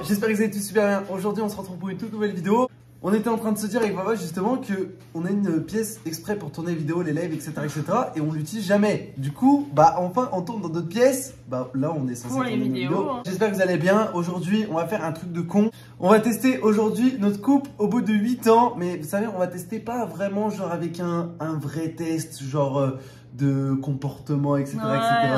j'espère que vous allez tous super bien. Aujourd'hui on se retrouve pour une toute nouvelle vidéo. On était en train de se dire avec Vava justement que on a une pièce exprès pour tourner les vidéos, les lives, etc. Et on l'utilise jamais. Du coup, bah enfin on tourne dans d'autres pièces. Bah là on est censé pour tourner les une vidéos. vidéo. J'espère que vous allez bien. Aujourd'hui on va faire un truc de con. On va tester aujourd'hui notre couple au bout de 8 ans. Mais vous savez on va tester pas vraiment genre avec un vrai test genre de comportement, etc. Ouais,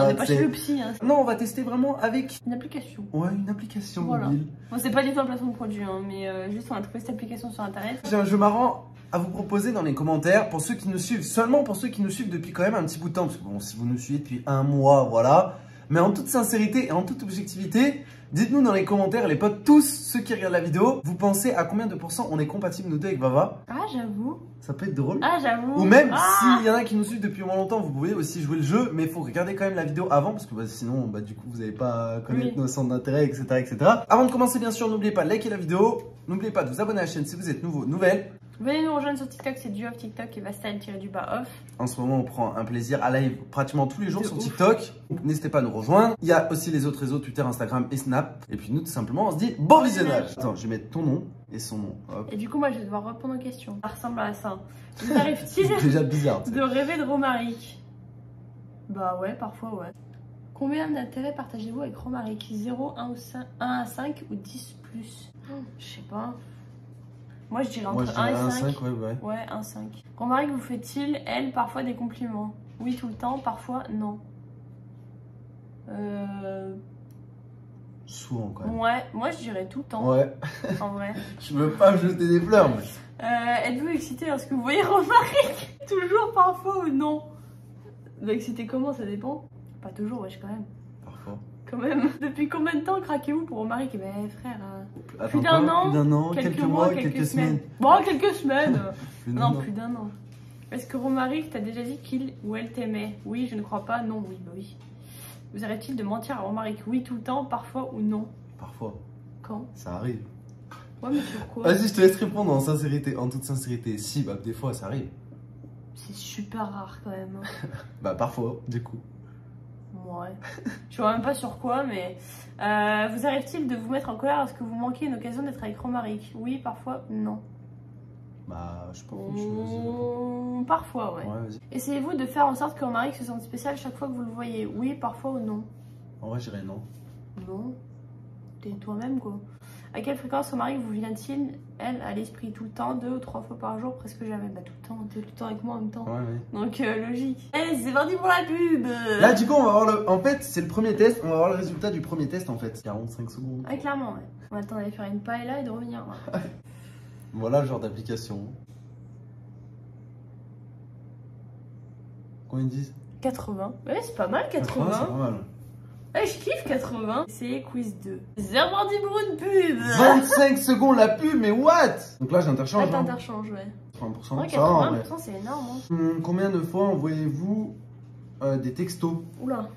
on n'est pas chez le psy. Hein. Non, on va tester vraiment avec une application. Ouais, une application voilà. mobile. Bon, c'est pas du tout un placement de produit, hein, mais juste on a trouvé cette application sur internet. J'ai un jeu marrant à vous proposer dans les commentaires pour ceux qui nous suivent, seulement pour ceux qui nous suivent depuis quand même un petit bout de temps. Parce que bon, si vous nous suivez depuis un mois, voilà. Mais en toute sincérité et en toute objectivité, dites-nous dans les commentaires, les potes, tous ceux qui regardent la vidéo, vous pensez à combien de pourcents on est compatible nous deux avec Vava? Ah, j'avoue. Ça peut être drôle. Ah, j'avoue. Ou même, s'il y en a qui nous suivent depuis moins longtemps, vous pouvez aussi jouer le jeu, mais il faut regarder quand même la vidéo avant, parce que bah, sinon, bah, du coup, vous n'allez pas connaître nos centres d'intérêt, etc., etc. Avant de commencer, bien sûr, n'oubliez pas de liker la vidéo, n'oubliez pas de vous abonner à la chaîne si vous êtes nouveau, nouvelle. Venez nous rejoindre sur TikTok, c'est du off TikTok et Vastal-du-bas off. En ce moment, on prend un plaisir à live pratiquement tous les jours sur TikTok. N'hésitez pas à nous rejoindre. Il y a aussi les autres réseaux, Twitter, Instagram et Snap. Et puis nous, tout simplement, on se dit bon visionnage. Attends, je vais mettre ton nom et son nom. Hop. Et du coup, moi, je vais devoir répondre aux questions. Ça ressemble à ça. Vous arrive-t-il déjà bizarre, de rêver de Romaric? Bah ouais, parfois ouais. Combien d'intérêts partagez-vous avec Romaric? 0, 1 à 5 ou 10 plus? Je sais pas. Moi, je dirais entre 1 et 5. Ouais, 1, 5. Romaric vous fait-il, elle, parfois des compliments? Oui, tout le temps, parfois non. Souvent quand même. Ouais, moi je dirais tout le temps. Ouais. En vrai. Je veux pas me jeter des fleurs, mais... Êtes-vous excité lorsque vous voyez Romaric? Toujours, parfois ou non? Excité comment, ça dépend? Pas toujours, wesh, quand même. Parfois. Quand même. Depuis combien de temps craquez-vous pour Romaric? Eh ben frère, Attends, plus d'un an, quelques mois, quelques semaines. Bon, quelques semaines. Non, plus plus d'un an. Est-ce que Romaric t'a déjà dit qu'il ou elle t'aimait? Oui, je ne crois pas. Non, oui, bah oui. Vous arrive-t-il de mentir à Romaric? Oui, tout le temps, parfois ou non? Parfois. Quand? Ça arrive. Ouais, mais sur quoi? Vas-y, je te laisse répondre en sincérité, en toute sincérité. Si, bah des fois, ça arrive. C'est super rare quand même. Bah parfois, du coup. Ouais. Je vois même pas sur quoi, mais... vous arrive-t-il de vous mettre en colère lorsque vous manquez une occasion d'être avec Romaric? Oui, parfois, non. Bah, je sais pas trop. Parfois, ouais. Vas-y. Essayez-vous de faire en sorte que Romaric se sente spécial chaque fois que vous le voyez? Oui, parfois ou non? En vrai, je dirais non. Non. T'es toi-même, quoi. À quelle fréquence Romaric vous vient-il, elle, à l'esprit? Tout le temps, 2 ou 3 fois par jour? Presque jamais. Bah, tout le temps. T'es tout le temps avec moi en même temps. Ouais. Donc, logique. Allez, c'est parti pour la pub. Là, du coup, on va voir le... En fait, c'est le premier test. On va voir le résultat du premier test, en fait. 45 secondes. Ah, clairement, ouais. On va attendre d'aller faire une paella et de revenir. Ouais. Voilà le genre d'application. Combien ils disent? 80. Ouais, c'est pas mal, 80. C'est pas mal. Ouais, je kiffe 80. C'est quiz 2. C'est parti pour une pub. 25 secondes la pub, mais what? Donc là, j'interchange. Ah, t'interchanges, ouais. 30%. Ouais, Ça va, 80%, c'est énorme. Hein. Combien de fois envoyez-vous des textos? Oula.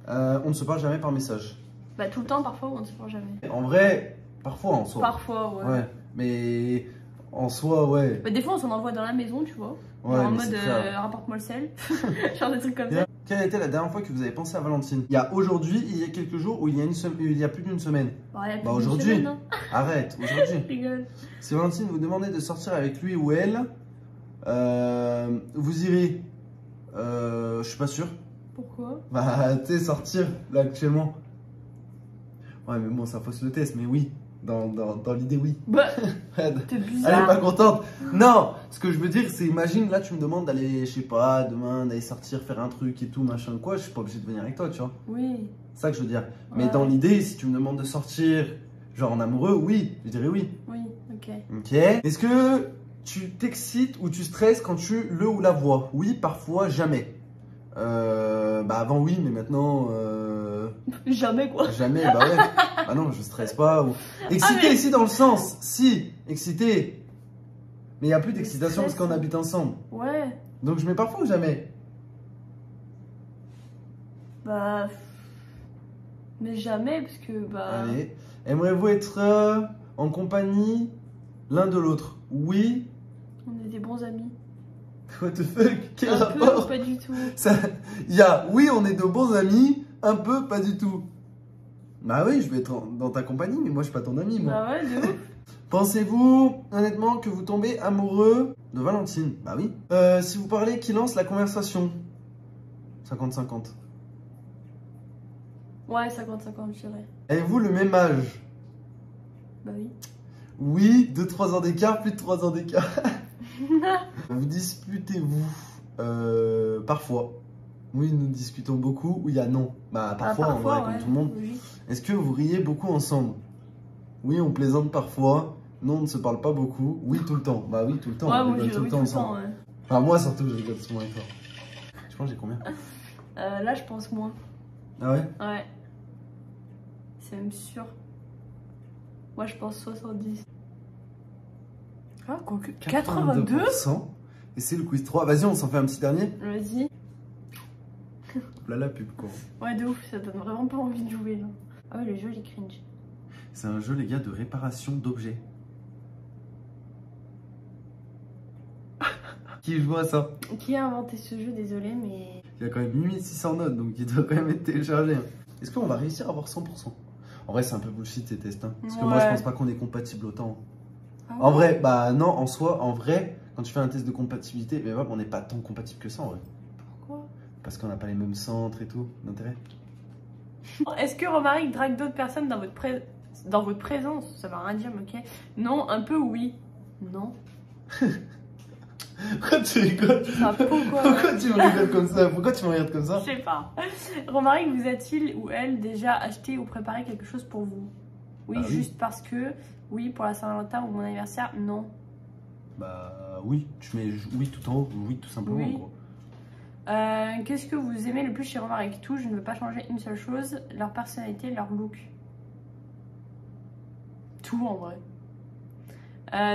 On ne se parle jamais par message. Bah, tout le temps, parfois, on ne se parle jamais. En vrai, parfois en soi. Parfois, ouais. Ouais, mais en soi, ouais. Bah, des fois, on s'en envoie dans la maison, tu vois. Ouais, en mode rapporte-moi le sel. Genre des trucs comme ça. Quelle était la dernière fois que vous avez pensé à Valentine? Il y a aujourd'hui, il y a quelques jours ou il y a plus d'une semaine? Bah, aujourd'hui. Hein. Arrête, aujourd'hui. Je rigole. Si Valentine vous demandait de sortir avec lui ou elle, vous irez? Je suis pas sûr. Pourquoi? Bah, tu sais, sortir là actuellement. Ouais, mais bon, ça fausse le test, mais oui. Dans l'idée, oui. Bah, t'es bizarre. Elle est pas contente. Non, ce que je veux dire, c'est imagine, là, tu me demandes d'aller, je sais pas, demain, d'aller sortir, faire un truc et tout, machin, quoi. Je suis pas obligé de venir avec toi, tu vois. Oui. C'est ça que je veux dire. Ouais. Mais dans l'idée, si tu me demandes de sortir, genre en amoureux, oui, je dirais oui. Oui, ok. Ok. Est-ce que tu t'excites ou tu stresses quand tu le ou la vois? Oui, parfois, jamais. Bah avant oui, mais maintenant jamais quoi. Jamais, bah ouais. Ah non, je stresse pas. Ou... Excité ici dans le sens, si, excité. Mais il n'y a plus d'excitation parce qu'on habite ensemble. Ouais. Donc je mets parfois ou jamais? Bah... Mais jamais parce que bah... Allez. Aimeriez-vous être en compagnie l'un de l'autre? Oui. On est des bons amis. What the fuck? Quel un rapport? peu, pas du tout. Il y a oui, on est de bons amis, un peu, pas du tout. Bah oui, je vais être dans ta compagnie, mais moi je suis pas ton ami, moi. Bah ouais, de ouf. Pensez-vous, honnêtement, que vous tombez amoureux de Valentine? Bah oui. Si vous parlez, qui lance la conversation? 50-50. Ouais, 50-50, je dirais. Avez-vous le même âge? Bah oui. Oui, 2-3 ans d'écart, plus de 3 ans d'écart. Vous disputez-vous? Parfois. Oui, nous discutons beaucoup. Ou il y a non. Bah parfois, en vrai, ouais, comme tout le monde. oui. Est-ce que vous riez beaucoup ensemble? Oui, on plaisante parfois. Non, on ne se parle pas beaucoup. Oui, tout le temps. Bah oui, tout le temps. Ouais, On moi rigole je tout le temps ensemble. ouais. Enfin, moi surtout, je rigole souvent avec toi. Je pense que j'ai combien? Là, je pense moins. Ah ouais? Ouais. C'est même sûr. Moi, je pense 70. Ah, quoique. 82? Et c'est le quiz 3. Vas-y, on s'en fait un petit dernier. Vas-y. Là, la pub, quoi. Ouais, de ouf, ça donne vraiment pas envie de jouer, là. Ah ouais, le jeu, il est cringe. C'est un jeu, les gars, de réparation d'objets. Qui joue à ça? Qui a inventé ce jeu? Désolé, mais... Il y a quand même 8600 notes, donc il doit quand même être téléchargé. Hein. Est-ce qu'on va réussir à avoir 100%? En vrai, c'est un peu bullshit ces tests. Hein. Parce que moi, je pense pas qu'on est compatible autant. Ah ouais. En vrai, bah non, en soi, en vrai, quand tu fais un test de compatibilité, mais on n'est pas tant compatible que ça en vrai. Pourquoi? Parce qu'on n'a pas les mêmes centres et tout, d'intérêt. Est-ce que Romaric drague d'autres personnes dans votre présence? Ça va rien dire, mais ok. Non, un peu oui. Non. Pourquoi tu rigoles? Pourquoi tu me rigoles comme ça? Pourquoi tu me regardes comme ça? Je sais pas. Romaric vous a-t-il ou elle déjà acheté ou préparé quelque chose pour vous? Oui, oui. Juste parce que. Oui, pour la Saint-Valentin ou mon anniversaire? Non. Bah oui, tu mets oui tout en haut, oui tout simplement. Oui. Gros. Qu'est-ce que vous aimez le plus chez Romaric? Tout, je ne veux pas changer une seule chose, leur personnalité, leur look. Tout en vrai.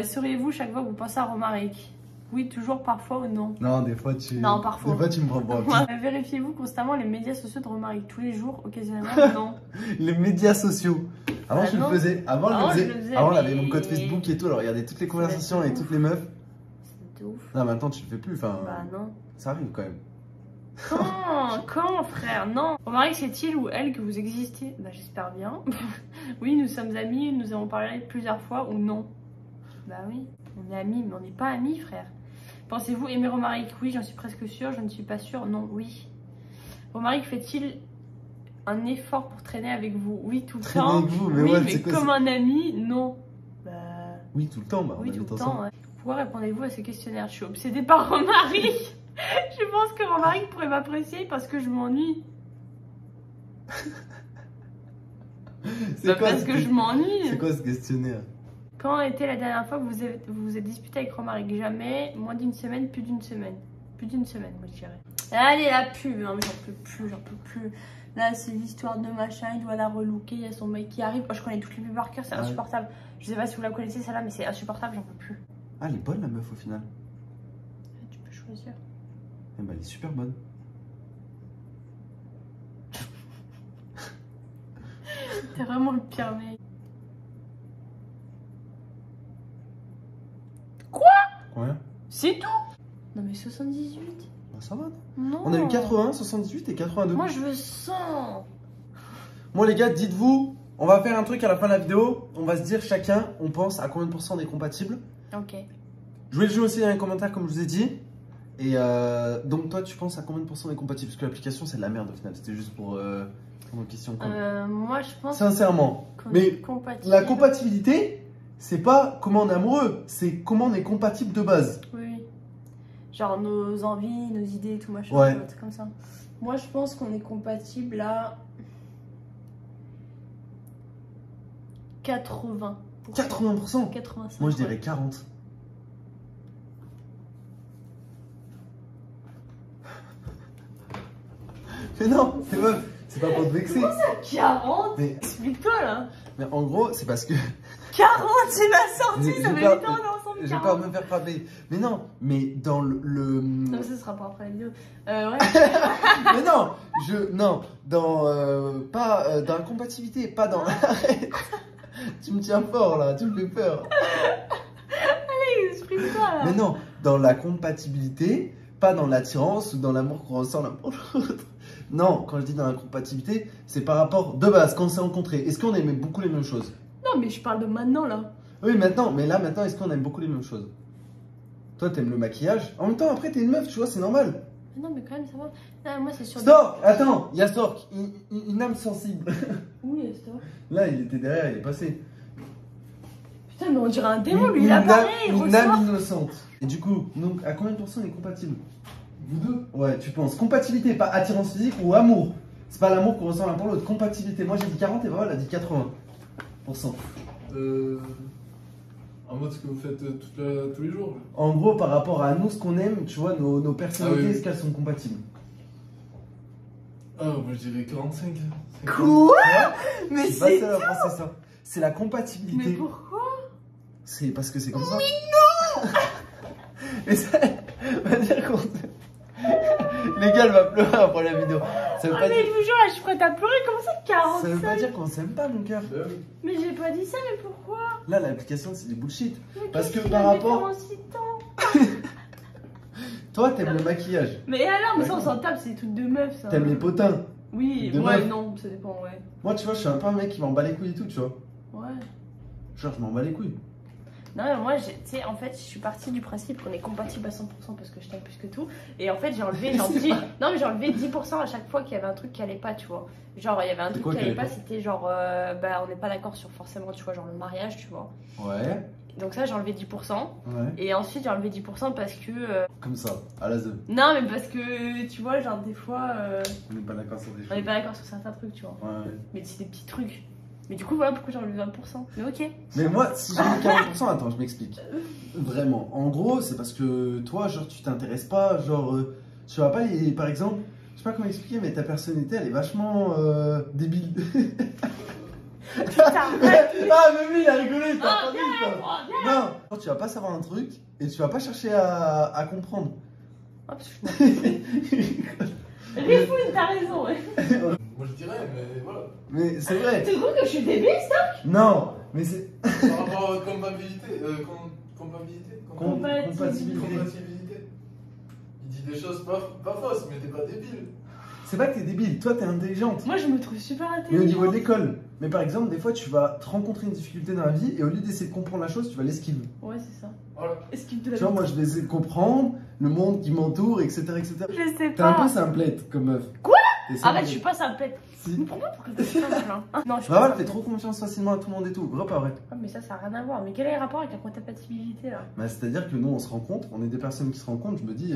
Seriez-vous chaque fois que vous pensez à Romaric? Oui, toujours, parfois ou non? Non, des fois tu. Non, parfois. Des fois tu me prends pour un petit. Vérifiez-vous constamment les médias sociaux de Romaric tous les jours, occasionnellement? Non. Les médias sociaux. Avant je le faisais. Avant je le faisais. Avant j'avais mon code Facebook et tout, alors regardez toutes les conversations et toutes les meufs. C'est de ouf. Non, maintenant tu le fais plus, enfin. Bah non. Ça arrive quand même. Quand, frère? Non. Romaric, c'est-il ou elle que vous existez? Bah j'espère bien. Oui, nous sommes amis, nous avons parlé plusieurs fois ou non? Bah oui, on est amis, mais on n'est pas amis, frère. Pensez-vous aimer Romaric? Oui, j'en suis presque sûre, je ne suis pas sûre, non, oui. Romaric fait-il un effort pour traîner avec vous? Oui, tout le temps. Avec vous, mais oui, ouais, mais quoi, comme un ami, non. Bah... Oui, tout le temps, bah oui, on tout habite le ensemble. temps, ouais. Pourquoi répondez-vous à ce questionnaire? Je suis obsédée par Romaric. Je pense que Romaric pourrait m'apprécier parce que je m'ennuie. Parce que je m'ennuie. C'est quoi ce questionnaire? Quand était la dernière fois que vous vous êtes disputé avec Romaric? Jamais, moins d'une semaine, plus d'une semaine. Plus d'une semaine, moi je dirais. Allez, la pub, non mais j'en peux plus. Là, c'est l'histoire de machin, il doit la relooker, il y a son mec qui arrive. Oh, je connais toutes les pubs par cœur, c'est insupportable. Je sais pas si vous la connaissez celle-là, mais c'est insupportable, j'en peux plus. Ah, elle est bonne la meuf au final. Tu peux choisir. Eh ben, elle est super bonne. T'es vraiment le pire mec. Ouais. C'est tout? Non mais 78. Bah ça va. Non. On a eu 80, 78 et 82. Moi je veux 100. Bon les gars, dites-vous, on va faire un truc à la fin de la vidéo. On va se dire chacun, on pense à combien de pourcents on est compatible. Ok. Je vais le jouer aussi dans les commentaires comme je vous ai dit. Et donc toi tu penses à combien de pourcents on est compatible? Parce que l'application c'est de la merde au final. C'était juste pour une question. Moi je pense. Sincèrement. Mais la compatibilité, c'est pas comment on est amoureux, c'est comment on est compatible de base. Oui. Genre nos envies, nos idées et tout machin. Ouais. C'est comme ça. Moi je pense qu'on est compatible à 80%. 80%. 85%. Moi je dirais 40%. Mais non, c'est pas pour te vexer. Comment ça 40? Mais... Explique-toi là. Mais en gros, c'est parce que... 40, c'est ma sortie, ça fait 8 ans on est ensemble. J'ai peur de me faire frapper. Mais non, mais dans le... Non, ça sera pas après la vidéo. Ouais. Mais non, non, dans... pas dans la compatibilité, pas dans... Arrête. Tu me tiens fort là, tu me fais peur. Allez, explique-toi là. Mais non, dans la compatibilité, pas dans l'attirance ou dans l'amour qu'on ressent l'un pour l'autre. Non, quand je dis dans la compatibilité, c'est par rapport de base, quand on s'est rencontrés. Est-ce qu'on aimait beaucoup les mêmes choses? Non, mais je parle de maintenant là. Oui, maintenant, mais là, maintenant, est-ce qu'on aime beaucoup les mêmes choses? Toi, t'aimes le maquillage. En même temps, après, t'es une meuf, tu vois, c'est normal. Non, mais quand même, ça va. Non, moi, c'est sur. Stork, attends, il y a Stork, une âme sensible. Oui, Stork. Là, il était derrière, il est passé. Putain, mais on dirait un démon, lui, il apparaît, il Une ressort. âme innocente. Et du coup, donc, à combien de pourcents on est compatible? Vous deux? Ouais, tu penses. Compatibilité, pas attirance physique ou amour. C'est pas l'amour qu'on ressent l'un pour l'autre. Compatibilité. Moi, j'ai dit 40 et voilà, elle a dit 80%. En mode ce que vous faites tous les jours. En gros, par rapport à nous, ce qu'on aime, tu vois, nos personnalités, Ah oui. est-ce qu'elles sont compatibles? Ah, moi je dirais 45. Quoi? Mais Je suis pas c'est. seul à penser ça. C'est la compatibilité. Mais pourquoi? C'est parce que c'est comme ça. Mais non. Mais ça va dire qu'on. Les gars, elle va pleurer après la vidéo. Ça veut Ah, pas mais dire. je vous jure, là, je suis prête à pleurer. Comment ça, 45? Ça veut pas dire qu'on s'aime pas, mon cœur. Mais j'ai pas dit ça, mais pourquoi? Là, l'application, c'est du bullshit. Mais Parce qu'est-ce que qu'il par a rapport. différent si tant? Toi, t'aimes le maquillage. Mais alors, mais ça, on D'accord. s'en tape, c'est des trucs de meuf, ça. T'aimes les potins. Oui, de ouais, meuf. non, ça dépend, ouais. Moi, tu vois, je suis un peu un mec qui m'en bat les couilles et tout, tu vois. Ouais. Genre, je m'en bats les couilles. Non, mais moi, tu sais, en fait, je suis partie du principe qu'on est compatible à 100% parce que je t'aime plus que tout. Et en fait, j'ai enlevé, genre, C'est 10... vrai. Non, mais j'ai enlevé 10% à chaque fois qu'il y avait un truc qui allait pas, tu vois. Genre, il y avait un C'est truc quoi qui qui allait allait pas, pas c'était genre, bah, on n'est pas d'accord sur forcément, tu vois, genre le mariage, tu vois. Ouais. Donc ça, j'ai enlevé 10%. Ouais. Et ensuite, j'ai enlevé 10% parce que. Comme ça, à la ze. Non, mais parce que, tu vois, genre, des fois, On n'est pas d'accord sur des on n'est choses. pas d'accord sur certains trucs, tu vois. Ouais. Mais c'est des petits trucs. Mais du coup, voilà pourquoi j'ai enlevé 20%. Mais ok. Mais moi, si j'ai mis 40%, attends, je m'explique. Vraiment. En gros, c'est parce que toi, genre, tu t'intéresses pas, genre, tu vas pas, par exemple, je sais pas comment expliquer, mais ta personnalité, elle est vachement débile. Putain, arrête. Ah, mais oui, il a rigolé, t'as Ah, entendu, viens, quoi. oh, viens. Non, genre, tu vas pas savoir un truc et tu vas pas chercher à comprendre. Ah, parce que je m'en fous. Rifoune, t'as raison, ouais. Moi je dirais, mais voilà. Mais c'est vrai. Tu trouves que je suis débile, ça? Non, mais c'est. Par rapport à compatibilité. Compatibilité. Compatibilité. Il dit des choses pas fausses, mais t'es pas débile. C'est pas que t'es débile, toi t'es intelligente. Moi, je me trouve super Mais au intelligente. niveau de l'école. Mais par exemple, des fois tu vas te rencontrer une difficulté dans la vie et au lieu d'essayer de comprendre la chose, tu vas l'esquiver. Ouais, c'est ça. Voilà. Esquive de la Tu vois, moi je vais essayer de comprendre le monde qui m'entoure, etc. etc. Je sais T'es un peu pas. simplette comme meuf. Quoi? T'es Arrête, simplette. je suis pas simplette. Si. Mais pourquoi t'es simple, hein? Non, je suis Bah pas ouais, elle fait simplette. trop confiance facilement à tout le monde et tout. Gros, pas vrai. Ah, mais ça a rien à voir. Mais quel est le rapport avec la compatibilité, là? Bah, c'est-à-dire que nous on se rencontre, on est des personnes qui se rencontrent. Je me dis,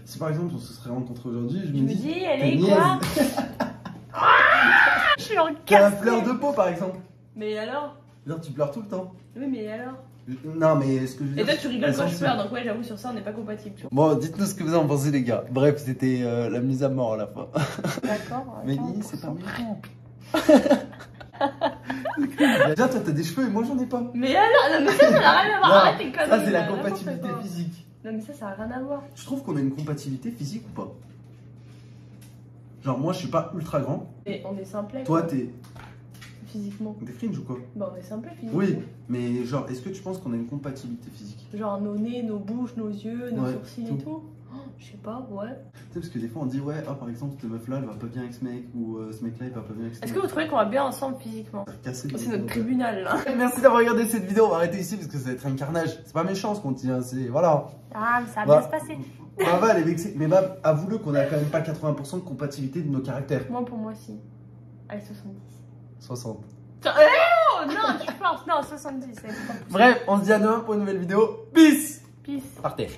si par exemple on se serait rencontrés aujourd'hui, je Je me dis. dis, elle t'es est niaise. quoi? Je suis en T'as la casse. fleur de peau par exemple. Mais alors? Genre tu pleures tout le temps. Oui, mais alors? Non, mais ce que je veux Et dire. toi, tu rigoles elles quand sont je pleure, donc ouais, j'avoue, sur ça, on n'est pas compatibles, tu vois. Bon, dites-nous ce que vous en pensez, les gars. Bref, c'était la mise à mort à la fin. D'accord. Mais attends, c'est pas méchant. Déjà, toi, t'as des cheveux et moi, j'en ai pas. Mais alors? Non, mais ça n'a rien à voir. Non, Arrête tes conneries. ça, c'est la là, n'importe compatibilité quoi. physique. Non, mais ça n'a rien à voir. Tu trouves qu'on a une compatibilité physique ou pas? Genre, moi, je suis pas ultra grand. Et on est simplet. Toi, quoi. t'es Physiquement. fringe ou quoi? Bah, on est simplet physiquement. Oui, mais genre, est-ce que tu penses qu'on a une compatibilité physique? Genre nos nez, nos bouches, nos yeux, nos Ouais, sourcils tout. et tout. Oh, je sais pas, ouais. Tu sais, parce que des fois, on dit, ouais, ah, par exemple, cette meuf-là, elle va pas bien avec ce mec, ou ce mec-là, il va pas bien avec ce mec. Est-ce que vous trouvez qu'on va bien ensemble physiquement? Casser les C'est notre commentaires. tribunal là. Merci d'avoir regardé cette vidéo. On va arrêter ici parce que ça va être un carnage. C'est pas méchant ce qu'on tient, c'est. Voilà. Ah, mais ça va Bah, bien se passer. Baba, elle est vexée. Mais Bab, avoue-le qu'on a quand même pas 80% de compatibilité de nos caractères. Moi, pour moi, si. Allez, 70. 60. Oh non, tu forces. Non, 70. C'est pas possible. Bref, on se dit à demain pour une nouvelle vidéo. Peace. Peace. Partez.